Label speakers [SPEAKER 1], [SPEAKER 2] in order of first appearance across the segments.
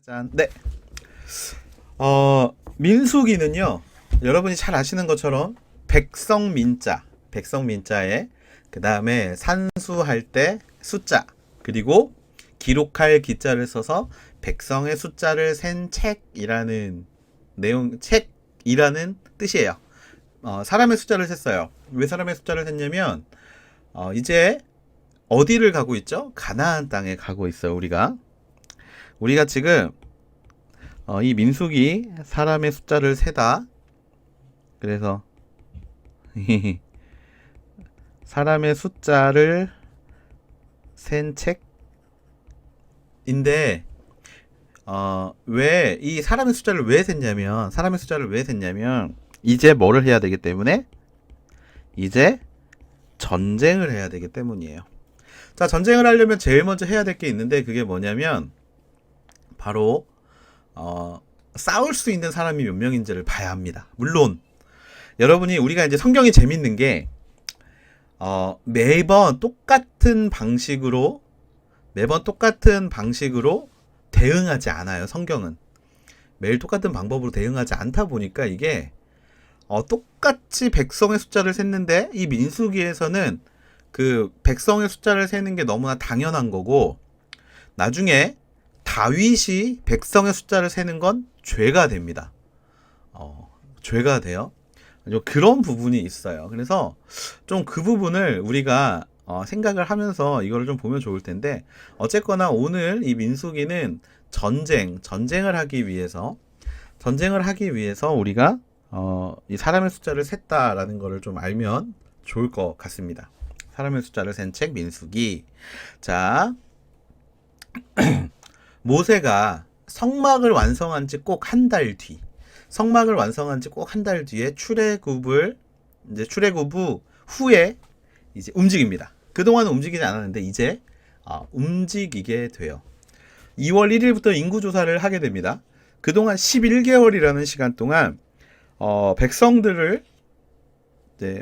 [SPEAKER 1] 짠. 네. 민수기는요. 여러분이 잘 아시는 것처럼 백성민자에 그 다음에 산수할 때 숫자, 그리고 기록할 기자를 써서 백성의 숫자를 센 책이라는 책이라는 뜻이에요. 사람의 숫자를 셌어요. 왜 사람의 숫자를 셌냐면 이제 어디를 가고 있죠? 가나안 땅에 가고 있어요. 우리가 지금 이 민수기 사람의 숫자를 세다. 그래서 사람의 숫자를 센 책인데 왜 이 사람의 숫자를 왜 셌냐면 이제 뭐를 해야 되기 때문에 이제 전쟁을 해야 되기 때문이에요. 자, 전쟁을 하려면 제일 먼저 해야 될 게 있는데 그게 뭐냐면 바로 싸울 수 있는 사람이 몇 명인지를 봐야 합니다. 물론 여러분이 우리가 이제 성경이 재밌는 게 매번 똑같은 방식으로 대응하지 않아요. 성경은 매일 똑같은 방법으로 대응하지 않다 보니까 이게 똑같이 백성의 숫자를 셌는데 이 민수기에서는 그 백성의 숫자를 세는 게 너무나 당연한 거고 나중에 다윗이 백성의 숫자를 세는 건 죄가 됩니다. 죄가 돼요. 그런 부분이 있어요. 그래서 좀 그 부분을 우리가 생각을 하면서 이거를 좀 보면 좋을 텐데 어쨌거나 오늘 이 민수기는 전쟁을 하기 위해서 우리가 이 사람의 숫자를 셌다라는 거를 좀 알면 좋을 것 같습니다. 사람의 숫자를 센 책 민수기. 자, 모세가 성막을 완성한 지 꼭 한 달 뒤에 출애굽 후에 이제 움직입니다. 그동안은 움직이지 않았는데 이제 움직이게 돼요. 2월 1일부터 인구조사를 하게 됩니다. 그동안 11개월이라는 시간 동안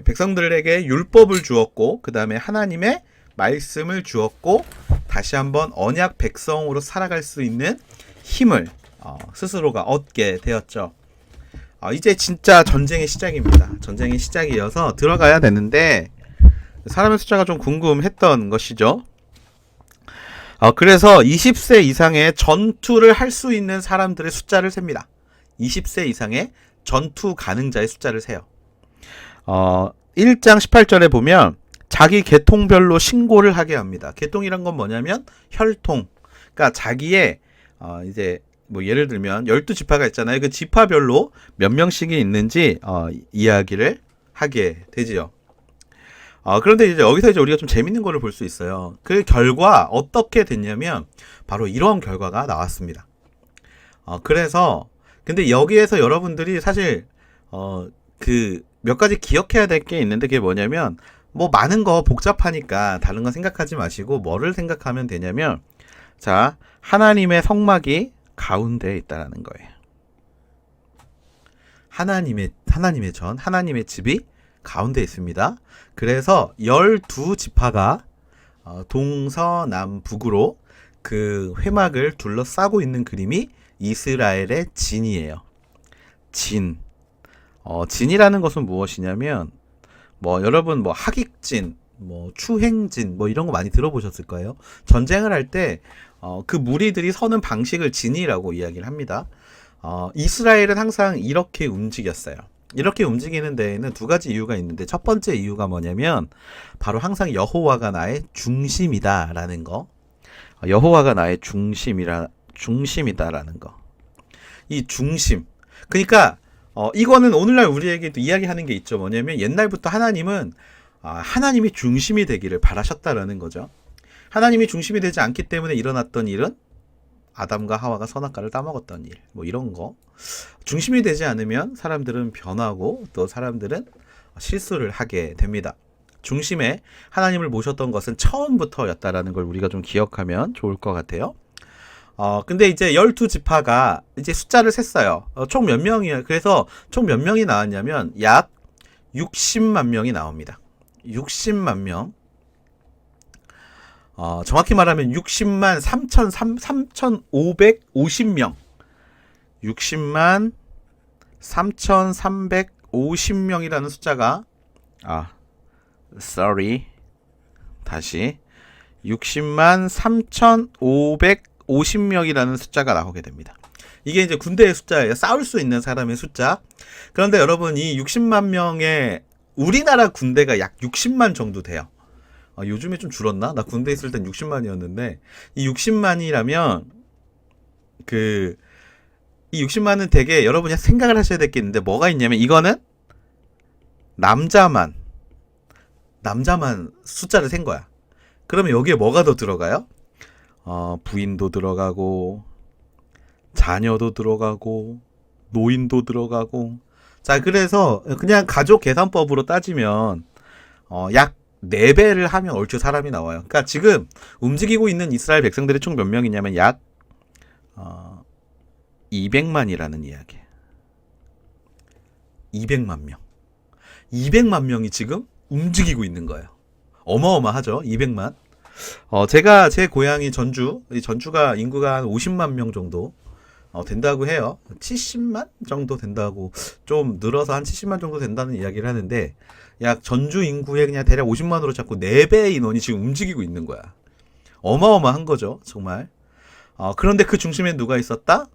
[SPEAKER 1] 백성들에게 율법을 주었고 그 다음에 하나님의 말씀을 주었고 다시 한번 언약 백성으로 살아갈 수 있는 힘을 스스로가 얻게 되었죠. 이제 진짜 전쟁의 시작입니다. 전쟁의 시작이어서 들어가야 되는데 사람의 숫자가 좀 궁금했던 것이죠. 그래서 20세 이상의 전투를 할 수 있는 사람들의 숫자를 셉니다. 20세 이상의 전투 가능자의 숫자를 세요. 1장 18절에 보면 자기 계통별로 신고를 하게 합니다. 계통이란 건 뭐냐면 혈통. 그러니까 자기의 이제 뭐 예를 들면 12지파가 있잖아요. 그 지파별로 몇 명씩이 있는지 이야기를 하게 되지요. 그런데 이제 여기서 이제 우리가 좀 재밌는 거를 볼 수 있어요. 그 결과 어떻게 됐냐면 바로 이런 결과가 나왔습니다. 그래서 근데 여기에서 여러분들이 사실 그 몇 가지 기억해야 될 게 있는데 그게 뭐냐면 뭐 많은 거 복잡하니까 다른 거 생각하지 마시고 뭐를 생각하면 되냐면 자, 하나님의 성막이 가운데에 있다라는 거예요. 하나님의 집이 가운데 있습니다. 그래서 12지파가 동서남북으로 그 회막을 둘러싸고 있는 그림이 이스라엘의 진이에요. 진이라는 것은 무엇이냐면 여러분 하객진, 추행진 이런 거 많이 들어보셨을 거예요. 전쟁을 할 때 그 무리들이 서는 방식을 진이라고 이야기를 합니다. 이스라엘은 항상 이렇게 움직였어요. 이렇게 움직이는 데에는 두 가지 이유가 있는데 첫 번째 이유가 뭐냐면 바로 항상 여호와가 나의 중심이다라는 거. 여호와가 나의 중심이다라는 거. 이 중심. 그러니까 이거는 오늘날 우리에게도 이야기하는 게 있죠. 뭐냐면 옛날부터 하나님은 하나님이 중심이 되기를 바라셨다라는 거죠. 하나님이 중심이 되지 않기 때문에 일어났던 일은 아담과 하와가 선악과를 따먹었던 일, 이런 거. 중심이 되지 않으면 사람들은 변하고 또 사람들은 실수를 하게 됩니다. 중심에 하나님을 모셨던 것은 처음부터였다라는 걸 우리가 좀 기억하면 좋을 것 같아요. 근데 이제 12지파가 이제 숫자를 셌어요. 총 몇 명이에요? 그래서 총 몇 명이 나왔냐면 약 60만 명이 나옵니다. 60만 명. 정확히 말하면 60만 3,550명. 60만 3,350명이라는 숫자가, sorry. 다시. 60만 3,550명이라는 숫자가 나오게 됩니다. 이게 이제 군대의 숫자예요. 싸울 수 있는 사람의 숫자. 그런데 여러분, 이 60만 명의 우리나라 군대가 약 60만 정도 돼요. 요즘에 좀 줄었나? 나 군대 있을 땐 60만이었는데, 이 60만이라면, 이 60만은 되게 여러분이 생각을 하셔야 될 게 있는데, 뭐가 있냐면, 이거는 남자만 숫자를 센 거야. 그러면 여기에 뭐가 더 들어가요? 부인도 들어가고, 자녀도 들어가고, 노인도 들어가고. 자, 그래서 그냥 가족 계산법으로 따지면, 약 4배를 하면 얼추 사람이 나와요. 그러니까 지금 움직이고 있는 이스라엘 백성들이 총 몇 명이냐면 약 200만이라는 이야기예요. 200만 명. 200만 명이 지금 움직이고 있는 거예요. 어마어마하죠. 200만. 제가 제 고향이 전주가 인구가 한 50만 명 정도 된다고 해요. 70만 정도 된다고, 좀 늘어서 한 70만 정도 된다는 이야기를 하는데, 약 전주 인구의 그냥 대략 50만으로 잡고 4배의 인원이 지금 움직이고 있는 거야. 어마어마한 거죠, 정말. 그런데 그 중심에 누가 있었다?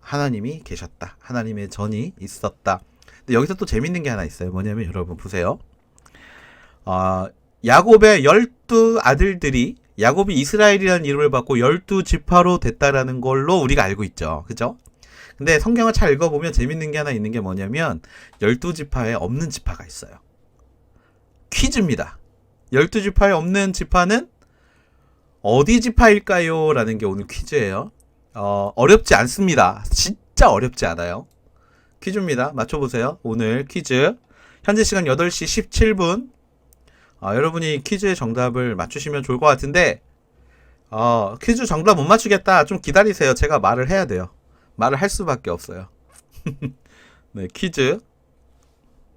[SPEAKER 1] 하나님이 계셨다. 하나님의 전이 있었다. 근데 여기서 또 재밌는 게 하나 있어요. 뭐냐면 여러분 보세요. 야곱의 12아들들이, 야곱이 이스라엘이라는 이름을 받고 12지파로 됐다라는 걸로 우리가 알고 있죠. 그죠? 근데 성경을 잘 읽어보면 재밌는 게 하나 있는 게 뭐냐면 12지파에 없는 지파가 있어요. 퀴즈입니다. 12지파에 없는 지파는 어디 지파일까요? 라는 게 오늘 퀴즈예요. 어렵지 않습니다. 진짜 어렵지 않아요. 퀴즈입니다. 맞춰보세요. 오늘 퀴즈. 현재 시간 8시 17분. 여러분이 퀴즈의 정답을 맞추시면 좋을 것 같은데, 퀴즈 정답 못 맞추겠다. 좀 기다리세요. 제가 말을 해야 돼요. 말을 할 수밖에 없어요. 네, 퀴즈.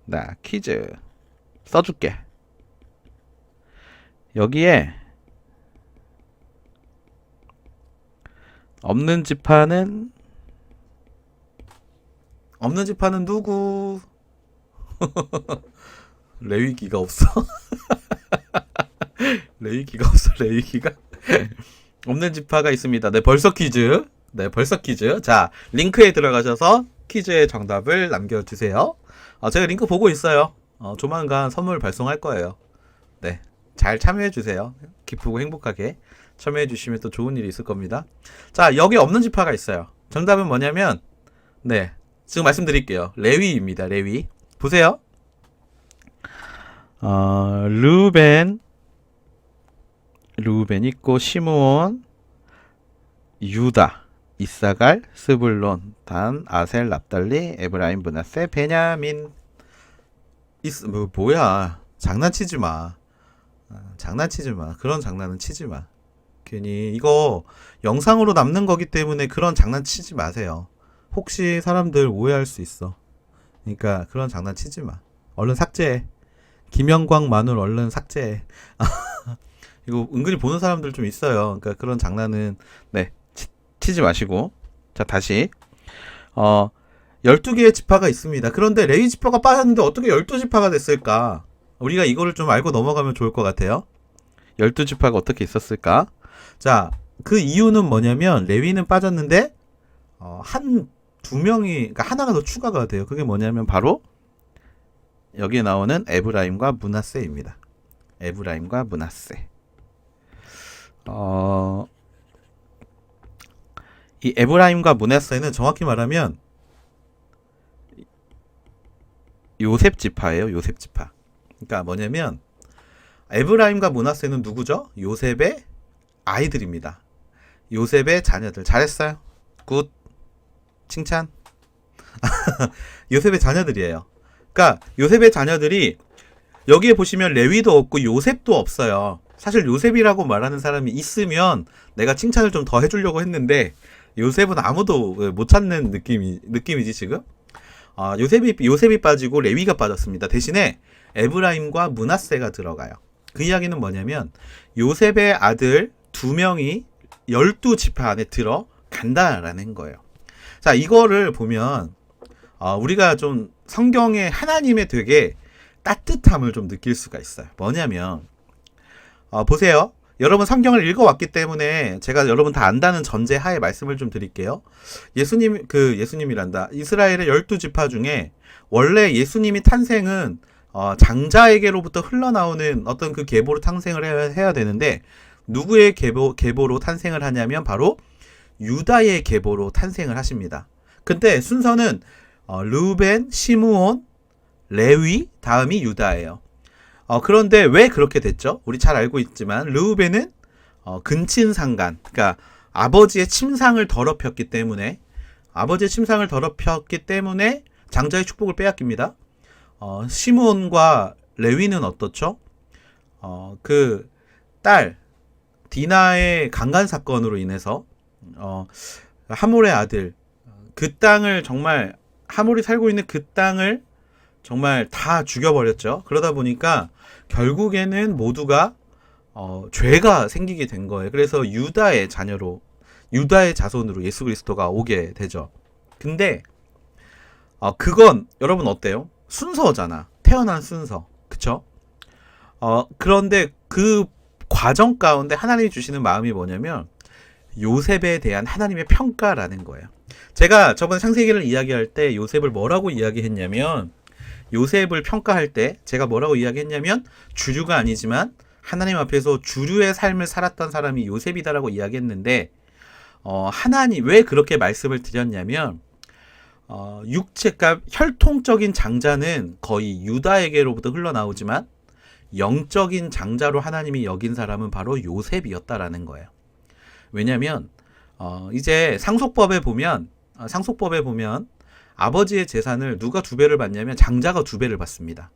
[SPEAKER 1] 나 퀴즈 써줄게. 여기에 없는 지파는 누구? 레위기가 없어. 레위기가 없어. 레위기가. 없는 지파가 있습니다. 네, 벌써 퀴즈. 자, 링크에 들어가셔서 퀴즈의 정답을 남겨주세요. 제가 링크 보고 있어요. 조만간 선물 발송할 거예요. 네, 잘 참여해주세요. 기쁘고 행복하게 참여해주시면 또 좋은 일이 있을 겁니다. 자, 여기 없는 지파가 있어요. 정답은 뭐냐면, 네, 지금 말씀드릴게요. 레위입니다. 레위. 보세요. 르벤 있고, 시므온, 유다, 이사갈, 스불론, 단, 아셀, 납달리, 에브라임, 므낫세, 베냐민. 뭐야? 장난치지 마. 그런 장난은 치지 마. 괜히 이거 영상으로 남는 거기 때문에 그런 장난 치지 마세요. 혹시 사람들 오해할 수 있어. 그러니까 그런 장난 치지 마. 얼른 삭제해. 김영광 마눌 얼른 삭제해. 이거 은근히 보는 사람들 좀 있어요. 그러니까 그런 장난은 네, 치지 마시고. 자, 다시 12개의 지파가 있습니다. 그런데 레위 지파가 빠졌는데 어떻게 12지파가 됐을까? 우리가 이거를 좀 알고 넘어가면 좋을 것 같아요. 12지파가 어떻게 있었을까? 자, 그 이유는 뭐냐면 레위는 빠졌는데 두 명이, 그러니까 하나가 더 추가가 돼요. 그게 뭐냐면 바로 여기에 나오는 에브라임과 므낫세입니다. 에브라임과 므낫세. 이 에브라임과 므낫세는 정확히 말하면 요셉 지파예요. 요셉 지파. 그러니까 뭐냐면 에브라임과 므낫세는 누구죠? 요셉의 아이들입니다. 요셉의 자녀들. 잘했어요. 굿. 칭찬. 요셉의 자녀들이에요. 그러니까 요셉의 자녀들이, 여기에 보시면 레위도 없고 요셉도 없어요. 사실 요셉이라고 말하는 사람이 있으면 내가 칭찬을 좀 더 해주려고 했는데 요셉은 아무도 못 찾는 느낌이지 지금. 요셉이 빠지고 레위가 빠졌습니다. 대신에 에브라임과 므낫세가 들어가요. 그 이야기는 뭐냐면 요셉의 아들 두 명이 12지파 안에 들어간다라는 거예요. 자, 이거를 보면 우리가 좀 성경의 하나님의 되게 따뜻함을 좀 느낄 수가 있어요. 뭐냐면 보세요. 여러분 성경을 읽어왔기 때문에 제가 여러분 다 안다는 전제하에 말씀을 좀 드릴게요. 예수님이란다. 이스라엘의 12지파 중에 원래 예수님이 탄생은 장자에게로부터 흘러나오는 어떤 그 계보로 탄생을 해야 되는데 누구의 계보로 탄생을 하냐면 바로 유다의 계보로 탄생을 하십니다. 근데 순서는 르우벤, 시므온, 레위, 다음이 유다예요. 그런데 왜 그렇게 됐죠? 우리 잘 알고 있지만 르우벤은 근친상간, 그러니까 아버지의 침상을 더럽혔기 때문에 장자의 축복을 빼앗깁니다. 시므온과 레위는 어떻죠? 그 딸 디나의 강간 사건으로 인해서 하몰의 아들, 그 땅을 정말 하몰이 살고 있는 그 땅을 정말 다 죽여버렸죠. 그러다 보니까 결국에는 모두가 죄가 생기게 된 거예요. 그래서 유다의 자손으로 예수 그리스도가 오게 되죠. 근데 그건 여러분 어때요? 순서잖아. 태어난 순서. 그쵸? 그런데 그 과정 가운데 하나님이 주시는 마음이 뭐냐면 요셉에 대한 하나님의 평가라는 거예요. 제가 저번에 창세기를 이야기할 때 요셉을 뭐라고 이야기했냐면 요셉을 평가할 때 제가 뭐라고 이야기했냐면 주류가 아니지만 하나님 앞에서 주류의 삶을 살았던 사람이 요셉이다라고 이야기했는데 하나님 왜 그렇게 말씀을 드렸냐면 육체가 혈통적인 장자는 거의 유다에게로부터 흘러나오지만 영적인 장자로 하나님이 여긴 사람은 바로 요셉이었다라는 거예요. 왜냐하면 이제 상속법에 보면 아버지의 재산을 누가 2배를 받냐면 장자가 2배를 받습니다.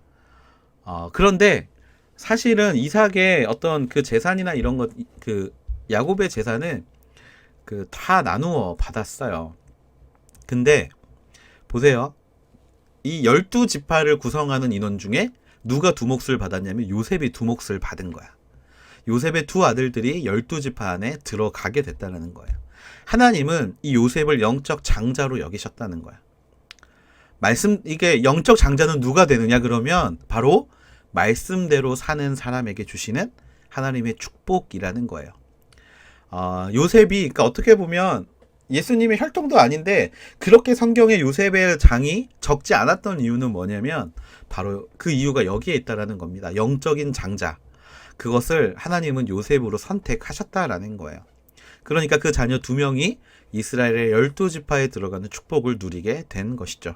[SPEAKER 1] 그런데 사실은 이삭의 어떤 그 재산이나 이런 것, 그 야곱의 재산은 그 다 나누어 받았어요. 근데 보세요. 이 12지파를 구성하는 인원 중에 누가 2몫을 받았냐면 요셉이 2몫을 받은 거야. 요셉의 2 아들들이 12지파 안에 들어가게 됐다는 거예요. 하나님은 이 요셉을 영적 장자로 여기셨다는 거야. 이게 영적 장자는 누가 되느냐 그러면 바로 말씀대로 사는 사람에게 주시는 하나님의 축복이라는 거예요. 요셉이, 그러니까 어떻게 보면 예수님의 혈통도 아닌데 그렇게 성경에 요셉의 장이 적지 않았던 이유는 뭐냐면 바로 그 이유가 여기에 있다라는 겁니다. 영적인 장자. 그것을 하나님은 요셉으로 선택하셨다라는 거예요. 그러니까 그 자녀 2명이 이스라엘의 12지파에 들어가는 축복을 누리게 된 것이죠.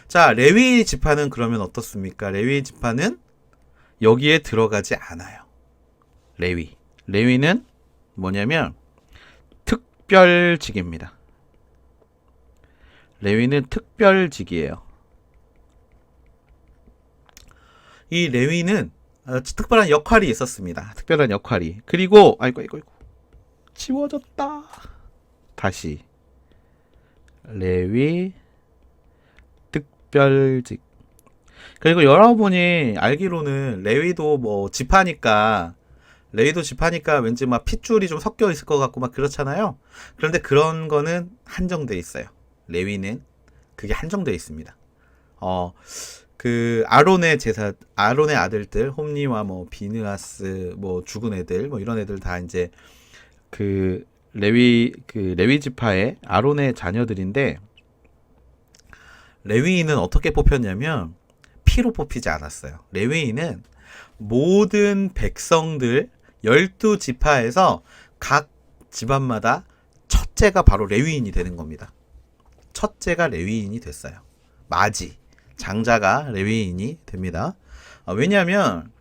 [SPEAKER 1] 자, 레위 지파는 그러면 어떻습니까? 레위 지파는 여기에 들어가지 않아요. 레위는 뭐냐면 특별직입니다. 레위는 특별직이에요. 이 레위는 특별한 역할이 있었습니다. 특별한 역할이. 그리고 아이고 지워졌다. 다시 레위 특별직. 그리고 여러분이 알기로는 레위도 지파니까 왠지 막 핏줄이 좀 섞여 있을 것 같고 막 그렇잖아요. 그런데 그런 거는 한정돼 있어요. 레위는 그게 한정돼 있습니다. 그 아론의 아들들, 홈니와 비느하스, 죽은 애들, 이런 애들 다 이제 그 레위 지파의 아론의 자녀들인데, 레위인은 어떻게 뽑혔냐면 피로 뽑히지 않았어요. 레위인은 모든 백성들 12지파에서 각 집안마다 첫째가 바로 레위인이 되는 겁니다. 첫째가 레위인이 됐어요. 장자가 레위인이 됩니다. 왜냐하면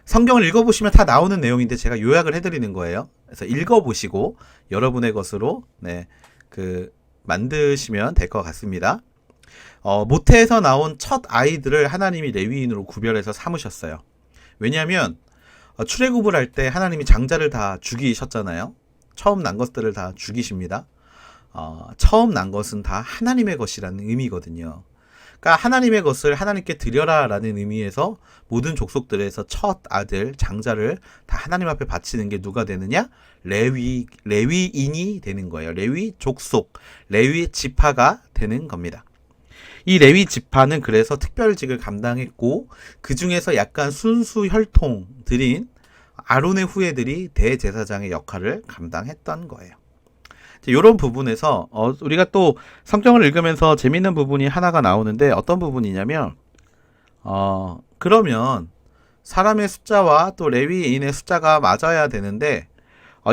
[SPEAKER 1] 성경을 읽어보시면 다 나오는 내용인데 제가 요약을 해드리는 거예요. 그래서 읽어보시고 여러분의 것으로 만드시면 될 것 같습니다. 모태에서 나온 첫 아이들을 하나님이 레위인으로 구별해서 삼으셨어요. 왜냐하면 출애굽을 할 때 하나님이 장자를 다 죽이셨잖아요. 처음 난 것들을 다 죽이십니다. 처음 난 것은 다 하나님의 것이라는 의미거든요. 그러니까 하나님의 것을 하나님께 드려라라는 의미에서 모든 족속들에서 첫 아들 장자를 다 하나님 앞에 바치는 게 누가 되느냐? 레위인이 되는 거예요. 레위 족속, 레위 지파가 되는 겁니다. 이 레위 지파는 그래서 특별직을 감당했고 그 중에서 약간 순수 혈통들인 아론의 후예들이 대제사장의 역할을 감당했던 거예요. 이런 부분에서 우리가 또 성경을 읽으면서 재밌는 부분이 하나가 나오는데 어떤 부분이냐면 그러면 사람의 숫자와 또 레위인의 숫자가 맞아야 되는데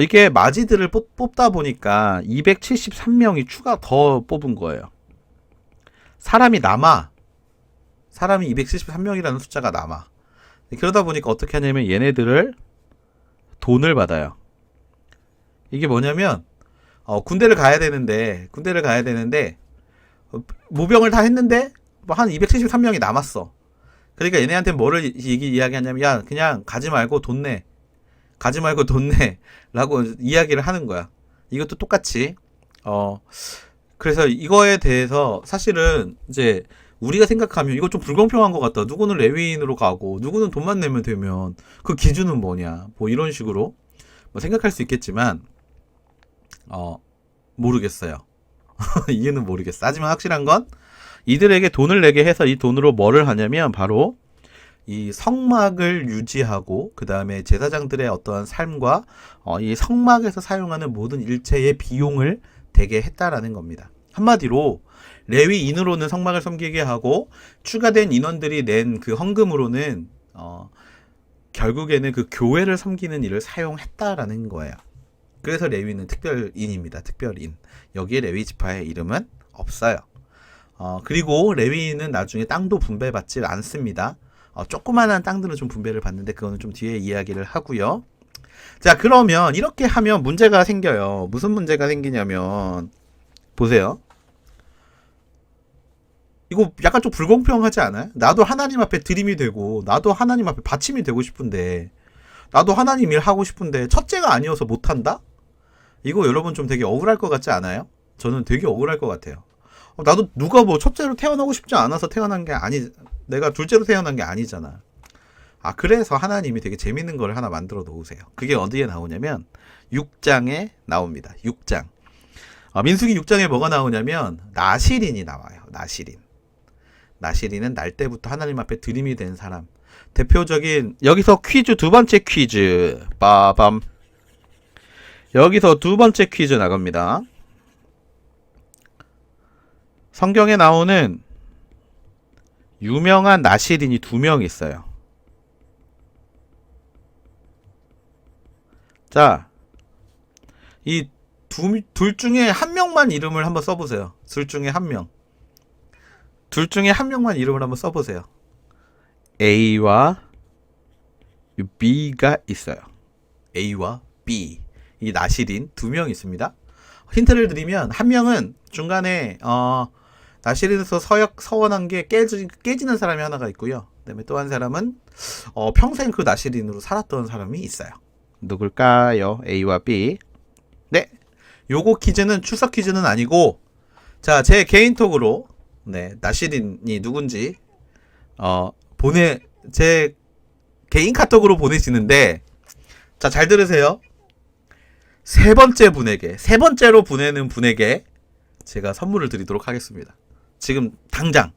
[SPEAKER 1] 이게 마지들을 뽑다 보니까 273명이 추가 더 뽑은 거예요. 사람이 273명이라는 숫자가 남아. 그러다 보니까 어떻게 하냐면 얘네들을 돈을 받아요. 이게 뭐냐면 군대를 가야 되는데 모병을 다 했는데 뭐 한 273명이 남았어. 그러니까 얘네한테 뭐를 이야기하냐면 야 그냥 가지 말고 돈 내 라고 이야기를 하는 거야. 이것도 똑같이 그래서 이거에 대해서 사실은 이제 우리가 생각하면 이거 좀 불공평한 것 같다. 누구는 레위인으로 가고 누구는 돈만 내면 되면 그 기준은 뭐냐 뭐 이런 식으로 뭐 생각할 수 있겠지만 모르겠어요. 이유는 모르겠어. 하지만 확실한 건 이들에게 돈을 내게 해서 이 돈으로 뭐를 하냐면 바로 이 성막을 유지하고 그 다음에 제사장들의 어떠한 삶과 이 성막에서 사용하는 모든 일체의 비용을 대게 했다라는 겁니다. 한마디로 레위인으로는 성막을 섬기게 하고 추가된 인원들이 낸 그 헌금으로는 결국에는 그 교회를 섬기는 일을 사용했다라는 거예요. 그래서 레위는 특별인입니다. 특별인. 여기에 레위 지파의 이름은 없어요. 그리고 레위인은 나중에 땅도 분배받지 않습니다. 조그만한 땅들은 좀 분배를 받는데 그거는 좀 뒤에 이야기를 하고요. 자, 그러면 이렇게 하면 문제가 생겨요. 무슨 문제가 생기냐면 보세요. 이거 약간 좀 불공평하지 않아요? 나도 하나님 앞에 드림이 되고 나도 하나님 앞에 받침이 되고 싶은데 나도 하나님 일 하고 싶은데 첫째가 아니어서 못한다? 이거 여러분 좀 되게 억울할 것 같지 않아요? 저는 되게 억울할 것 같아요. 나도 누가 뭐 첫째로 태어나고 싶지 않아서 태어난 게 내가 둘째로 태어난 게 아니잖아. 그래서 하나님이 되게 재밌는 걸 하나 만들어 놓으세요. 그게 어디에 나오냐면 6장에 나옵니다. 6장. 민수기 6장에 뭐가 나오냐면 나실인이 나와요. 나실인은 날 때부터 하나님 앞에 드림이 된 사람. 대표적인 여기서 퀴즈 두 번째 퀴즈 빠밤. 여기서 두 번째 퀴즈 나갑니다. 성경에 나오는 유명한 나실인이 2명 있어요. 자, 이 둘 중에 한 명만 이름을 한번 써보세요. 둘 중에 한 명만 이름을 한번 써보세요. A와 B가 있어요. A와 B. 이 나실인 2명 있습니다. 힌트를 드리면 한 명은 중간에 나실인에서 서원한 게 깨지는 사람이 하나가 있고요. 그다음에 또 한 사람은 평생 그 나실인으로 살았던 사람이 있어요. 누굴까요? A와 B. 네, 요거 퀴즈는 출석 퀴즈는 아니고 자, 제 개인톡으로 나실인이 누군지 제 개인 카톡으로 보내시는데 자, 잘 들으세요. 세 번째로 보내는 분에게 제가 선물을 드리도록 하겠습니다. 지금 당장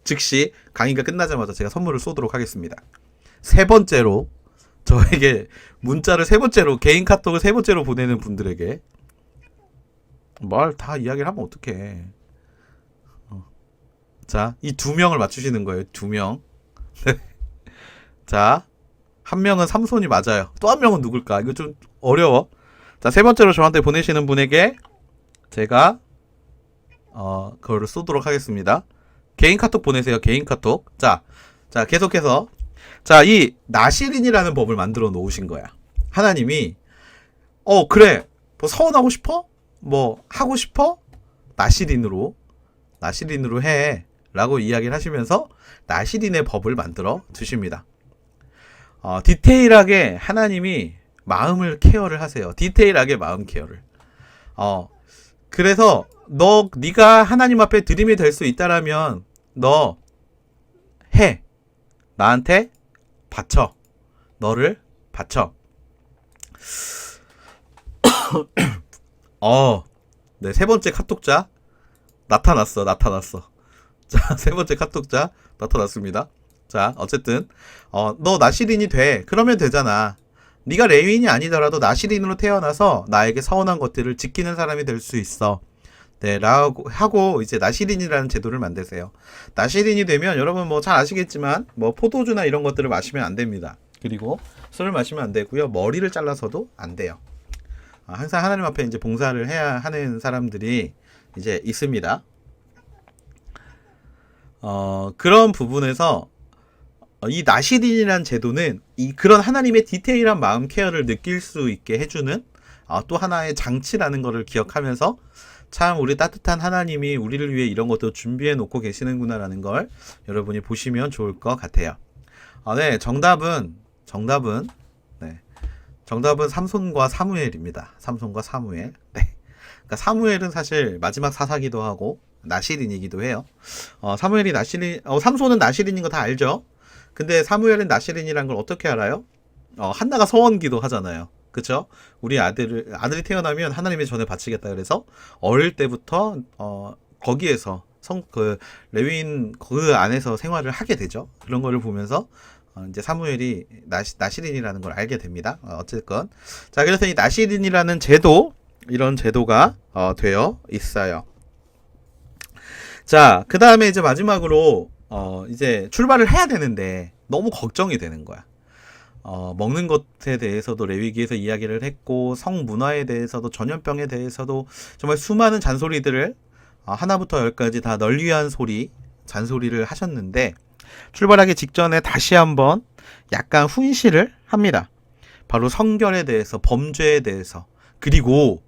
[SPEAKER 1] 즉시 강의가 끝나자마자 제가 선물을 쏘도록 하겠습니다. 세 번째로 저에게 문자를 개인 카톡을 세 번째로 보내는 분들에게 말 다 이야기를 하면 어떡해. 자, 이 2명을 맞추시는 거예요. 2명. 자, 한 명은 삼손이 맞아요. 또 한 명은 누굴까? 이거 좀 어려워. 자, 세 번째로 저한테 보내시는 분에게 제가 그거를 쏘도록 하겠습니다. 개인 카톡 보내세요. 개인 카톡. 자, 계속해서 자, 이 나실인이라는 법을 만들어 놓으신 거야. 하나님이 그래. 뭐 서원하고 싶어? 뭐 하고 싶어? 나실인으로 해. 라고 이야기를 하시면서 나실인의 법을 만들어 두십니다. 디테일하게 하나님이 마음을 케어를 하세요. 디테일하게 마음 케어를. 그래서 네가 하나님 앞에 드림이 될 수 있다라면 너 해. 나한테 바쳐. 너를 바쳐. 네, 세 번째 카톡자 나타났어. 자, 세 번째 카톡자 나타났습니다. 자, 어쨌든 너 나시린이 돼. 그러면 되잖아. 네가 레윈이 아니더라도 나시린으로 태어나서 나에게 서운한 것들을 지키는 사람이 될 수 있어. 네, 라고 하고 이제 나시린이라는 제도를 만드세요. 나시린이 되면 여러분 뭐 잘 아시겠지만 뭐 포도주나 이런 것들을 마시면 안 됩니다. 그리고 술을 마시면 안 되고요. 머리를 잘라서도 안 돼요. 항상 하나님 앞에 이제 봉사를 해야 하는 사람들이 이제 있습니다. 그런 부분에서 이 나시린이라는 제도는 그런 하나님의 디테일한 마음 케어를 느낄 수 있게 해주는 또 하나의 장치라는 것을 기억하면서 참 우리 따뜻한 하나님이 우리를 위해 이런 것도 준비해 놓고 계시는구나라는 걸 여러분이 보시면 좋을 것 같아요. 네, 정답은 삼손과 사무엘입니다. 삼손과 사무엘. 네. 그러니까 사무엘은 사실 마지막 사사기도 하고 나시린이기도 해요. 삼손은 나시린인 거 다 알죠? 근데 사무엘은 나시린이란 걸 어떻게 알아요? 한나가 서원기도 하잖아요. 그쵸? 우리 아들이 태어나면 하나님의 전에 바치겠다 그래서 어릴 때부터 거기에서 레위인 그 안에서 생활을 하게 되죠. 그런 거를 보면서 이제 사무엘이 나시린이라는 걸 알게 됩니다. 어쨌건 자, 그래서 이 나시린이라는 제도, 이런 제도가 되어 있어요. 자, 그 다음에 이제 마지막으로 이제 출발을 해야 되는데 너무 걱정이 되는 거야. 먹는 것에 대해서도 레위기에서 이야기를 했고, 성문화에 대해서도, 전염병에 대해서도 정말 수많은 잔소리들을 하나부터 열까지 다 널 위한 잔소리를 하셨는데, 출발하기 직전에 다시 한번 약간 훈시를 합니다. 바로 성결에 대해서, 범죄에 대해서, 그리고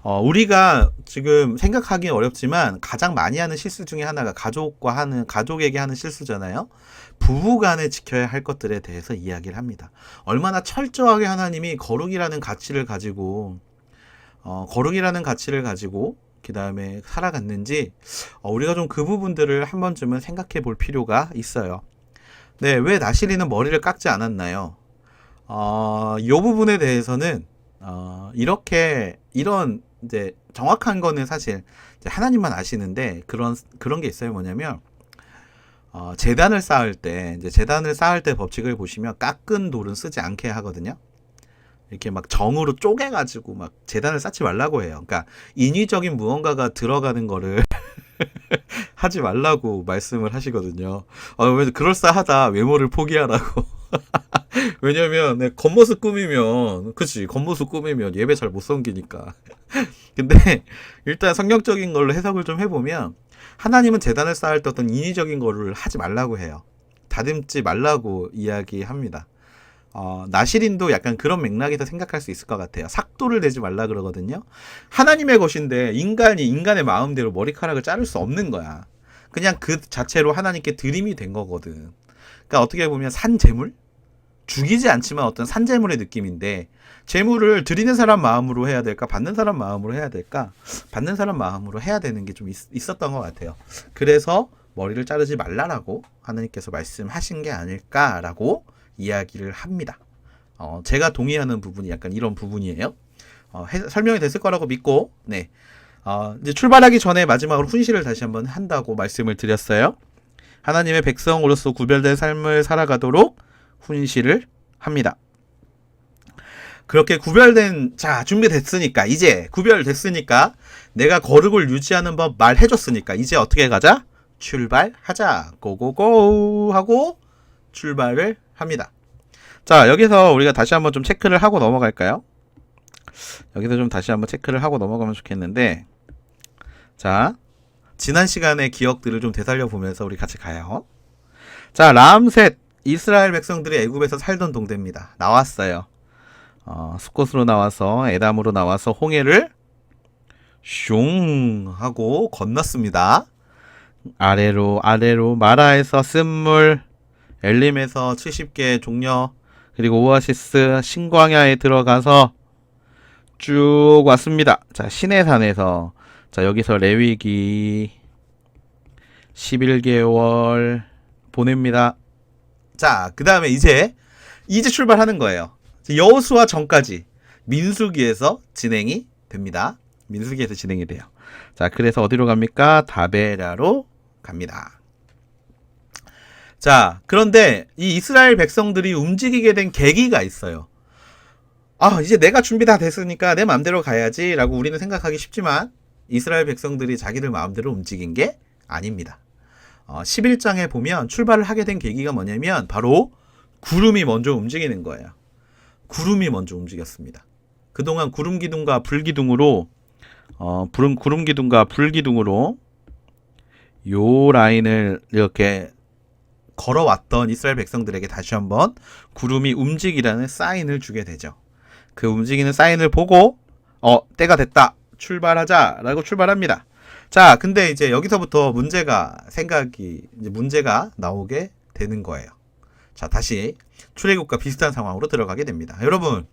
[SPEAKER 1] 우리가 지금 생각하기 어렵지만 가장 많이 하는 실수 중에 하나가 가족에게 하는 실수잖아요. 부부간에 지켜야 할 것들에 대해서 이야기를 합니다. 얼마나 철저하게 하나님이 거룩이라는 가치를 가지고 그 다음에 살아갔는지 우리가 좀 그 부분들을 한 번쯤은 생각해 볼 필요가 있어요. 네, 왜 나시린은 머리를 깎지 않았나요? 이 부분에 대해서는 이런 이제 정확한 거는 사실 이제 하나님만 아시는데 그런 게 있어요. 뭐냐면 재단을 쌓을 때 법칙을 보시면 깎은 돌은 쓰지 않게 하거든요. 이렇게 막 정으로 쪼개가지고 막 재단을 쌓지 말라고 해요. 그러니까 인위적인 무언가가 들어가는 거를 하지 말라고 말씀을 하시거든요. 왜 그럴싸하다, 외모를 포기하라고. 왜냐면 겉모습 꾸미면 예배 잘 못 섬기니까. 근데 일단 성경적인 걸로 해석을 좀 해보면 하나님은 재단을 쌓을 때 어떤 인위적인 거를 하지 말라고 해요. 다듬지 말라고 이야기합니다. 나시린도 약간 그런 맥락에서 생각할 수 있을 것 같아요. 삭도를 내지 말라 그러거든요. 하나님의 것인데 인간이 인간의 마음대로 머리카락을 자를 수 없는 거야. 그냥 그 자체로 하나님께 드림이 된 거거든. 그러니까 어떻게 보면 산재물? 죽이지 않지만 어떤 산재물의 느낌인데, 재물을 드리는 사람 마음으로 해야 될까, 받는 사람 마음으로 해야 될까? 받는 사람 마음으로 해야 되는 게 좀 있었던 것 같아요. 그래서 머리를 자르지 말라라고 하나님께서 말씀하신 게 아닐까라고 이야기를 합니다. 제가 동의하는 부분이 약간 이런 부분이에요. 설명이 됐을 거라고 믿고, 네. 이제 출발하기 전에 마지막으로 훈시를 다시 한번 한다고 말씀을 드렸어요. 하나님의 백성으로서 구별된 삶을 살아가도록 훈시를 합니다. 그렇게 준비됐으니까, 이제 구별됐으니까, 내가 거룩을 유지하는 법 말해줬으니까, 이제 어떻게 가자? 출발하자. 고고고 하고 출발을 합니다. 자, 여기서 우리가 다시 한번 좀 체크를 하고 넘어갈까요? 여기서 좀 다시 한번 체크를 하고 넘어가면 좋겠는데, 자, 지난 시간의 기억들을 좀 되살려 보면서 우리 같이 가요. 자, 람셋, 이스라엘 백성들이 애굽에서 살던 동대입니다. 나왔어요. 수꽃으로 나와서, 에담으로 나와서 홍해를 슝 하고 건넜습니다. 아래로 마라에서 쓴물, 엘림에서 70개 종려, 그리고 오아시스 신광야에 들어가서 쭉 왔습니다. 자, 시내산에서, 자, 여기서 레위기 11개월 보냅니다. 자, 그 다음에 이제 출발하는 거예요. 여호수아 전까지 민수기에서 진행이 됩니다. 민수기에서 진행이 돼요. 자, 그래서 어디로 갑니까? 다베라로 갑니다. 자, 그런데 이 이스라엘 백성들이 움직이게 된 계기가 있어요. 아, 이제 내가 준비 다 됐으니까 내 마음대로 가야지 라고 우리는 생각하기 쉽지만 이스라엘 백성들이 자기들 마음대로 움직인 게 아닙니다. 11장에 보면 출발을 하게 된 계기가 뭐냐면 바로 구름이 먼저 움직이는 거예요. 구름이 먼저 움직였습니다. 그동안 구름 기둥과 불 기둥으로 구름 기둥과 불 기둥으로 요 라인을 이렇게 걸어왔던 이스라엘 백성들에게 다시 한번 구름이 움직이라는 사인을 주게 되죠. 그 움직이는 사인을 보고 때가 됐다. 출발하자라고 출발합니다. 자, 근데 이제 여기서부터 문제가 나오게 되는 거예요. 자, 다시 출애굽과 비슷한 상황으로 들어가게 됩니다. 여러분,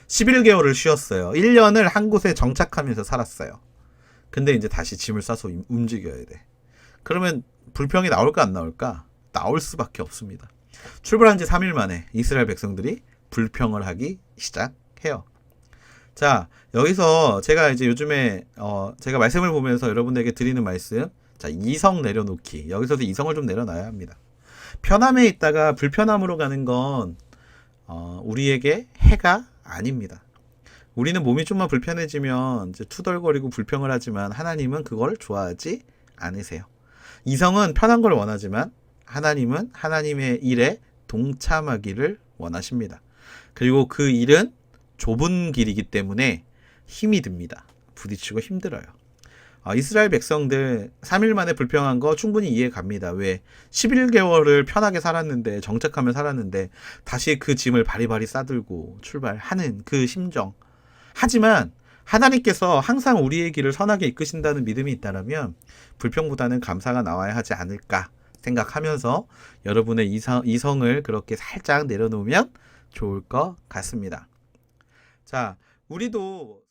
[SPEAKER 1] 11개월을 쉬었어요. 1년을 한 곳에 정착하면서 살았어요. 근데 이제 다시 짐을 싸서 움직여야 돼. 그러면 불평이 나올까 안 나올까? 나올 수밖에 없습니다. 출발한 지 3일 만에 이스라엘 백성들이 불평을 하기 시작해요. 자, 여기서 제가 이제 요즘에 제가 말씀을 보면서 여러분들에게 드리는 말씀, 자, 이성 내려놓기. 여기서도 이성을 좀 내려놔야 합니다. 편함에 있다가 불편함으로 가는 건 우리에게 해가 아닙니다. 우리는 몸이 좀만 불편해지면 이제 투덜거리고 불평을 하지만 하나님은 그걸 좋아하지 않으세요. 이성은 편한 걸 원하지만 하나님은 하나님의 일에 동참하기를 원하십니다. 그리고 그 일은 좁은 길이기 때문에 힘이 듭니다. 부딪히고 힘들어요. 이스라엘 백성들 3일 만에 불평한 거 충분히 이해 갑니다. 왜? 11개월을 편하게 살았는데, 정착하며 살았는데 다시 그 짐을 바리바리 싸들고 출발하는 그 심정. 하지만 하나님께서 항상 우리의 길을 선하게 이끄신다는 믿음이 있다면 불평보다는 감사가 나와야 하지 않을까 생각하면서 여러분의 이성을 그렇게 살짝 내려놓으면 좋을 것 같습니다. 자, 우리도